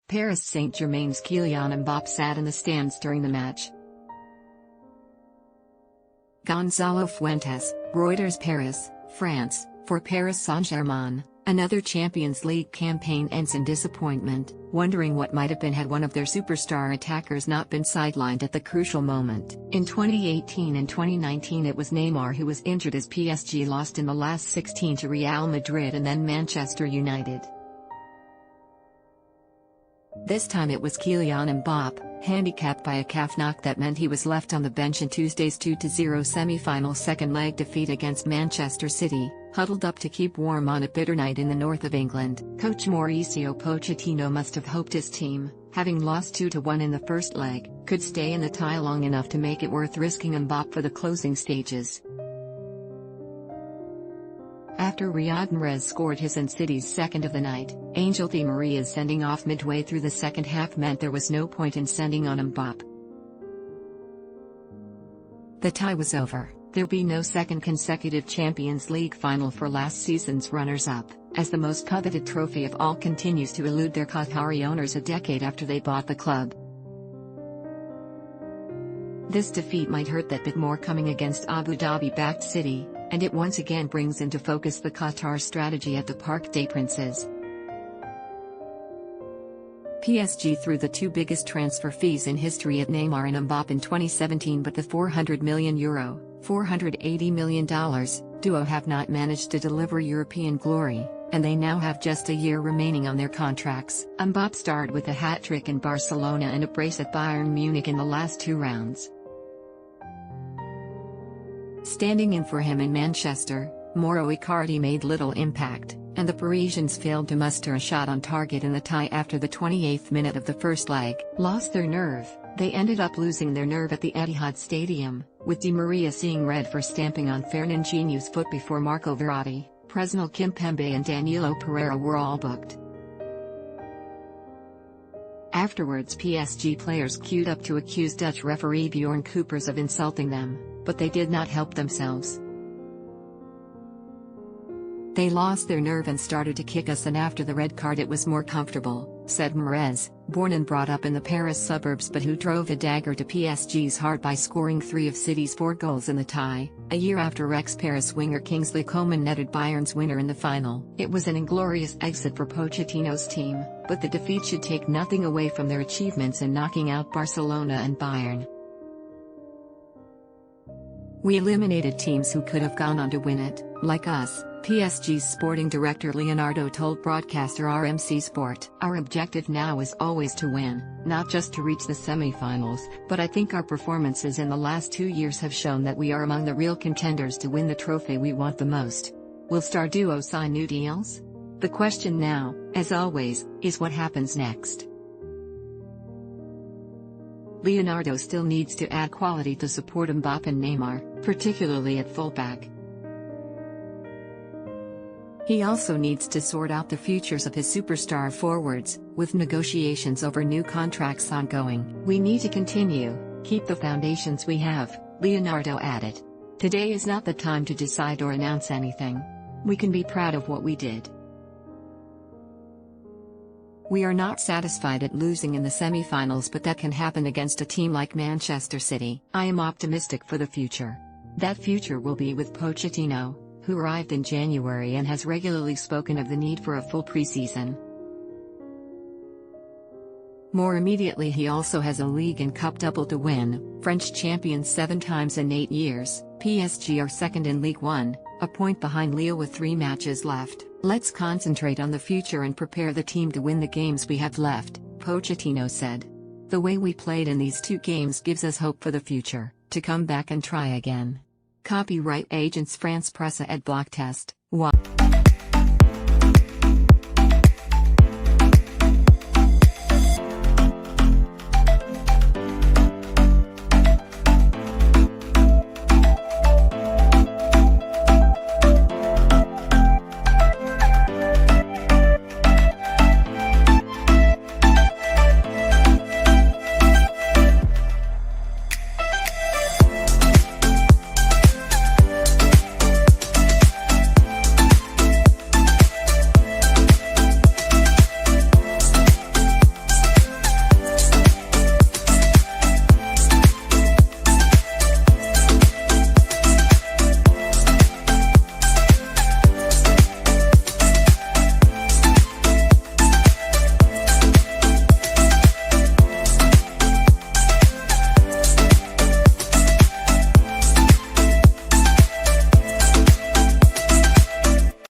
Paris Saint-Germain's Kylian Mbappe sat in the stands during the match. Gonzalo Fuentes, Reuters Paris, France, For Paris Saint-Germain. Another Champions League campaign ends in disappointment, wondering what might have been had one of their superstar attackers not been sidelined at the crucial moment. In 2018 and 2019 it was Neymar who was injured as PSG lost in the last 16 to Real Madrid and then Manchester United. This time it was Kylian Mbappe, handicapped by a calf knock that meant he was left on the bench in Tuesday's 2-0 semi-final second leg defeat against Manchester City, huddled up to keep warm on a bitter night in the north of England. Coach Mauricio Pochettino must have hoped his team, having lost 2-1 in the first leg, could stay in the tie long enough to make it worth risking Mbappe for the closing stages. After Riyad Mahrez scored his and City's second of the night, Angel Di Maria's sending off midway through the second half meant there was no point in sending on Mbappe. The tie was over. There'd be no second consecutive Champions League final for last season's runners-up, as the most coveted trophy of all continues to elude their Qatari owners a decade after they bought the club. This defeat might hurt that bit more coming against Abu Dhabi-backed City, and it once again brings into focus the Qatar strategy at the Parc des Princes. PSG threw the two biggest transfer fees in history at Neymar and Mbappe in 2017, but the €400 million, $480 million duo have not managed to deliver European glory, and they now have just a year remaining on their contracts. Mbappe starred with a hat-trick in Barcelona and a brace at Bayern Munich in the last two rounds. Standing in for him in Manchester, Mauro Icardi made little impact, and the Parisians failed to muster a shot on target in the tie after the 28th minute of the first leg. Lost their nerve. They ended up losing their nerve at the Etihad Stadium, with Di Maria seeing red for stamping on Fernandinho's foot before Marco Verratti, Presnel Kimpembe and Danilo Pereira were all booked. Afterwards PSG players queued up to accuse Dutch referee Bjorn Kuipers of insulting them, but they did not help themselves. They lost their nerve and started to kick us, and after the red card it was more comfortable, said Mahrez, born and brought up in the Paris suburbs but who drove a dagger to PSG's heart by scoring 3 of City's 4 goals in the tie, a year after ex-Paris winger Kingsley Coman netted Bayern's winner in the final. It was an inglorious exit for Pochettino's team, but the defeat should take nothing away from their achievements in knocking out Barcelona and Bayern. We eliminated teams who could have gone on to win it, like us, PSG's sporting director Leonardo told broadcaster RMC Sport. Our objective now is always to win, not just to reach the semi-finals, but I think our performances in the last 2 years have shown that we are among the real contenders to win the trophy we want the most. Will star duo sign new deals? The question now, as always, is what happens next. Leonardo still needs to add quality to support Mbappe and Neymar, particularly at fullback. He also needs to sort out the futures of his superstar forwards, with negotiations over new contracts ongoing. We need to continue, keep the foundations we have, Leonardo added. Today is not the time to decide or announce anything. We can be proud of what we did. We are not satisfied at losing in the semi-finals, but that can happen against a team like Manchester City. I am optimistic for the future. That future will be with Pochettino, who arrived in January and has regularly spoken of the need for a full preseason. More immediately, he also has a league and cup double to win, French champions 7 times in 8 years, PSG are second in Ligue 1, a point behind Lille with 3 matches left. Let's concentrate on the future and prepare the team to win the games we have left, Pochettino said. The way we played in these 2 games gives us hope for the future, to come back and try again. Copyright Agence France Presse et Block Test.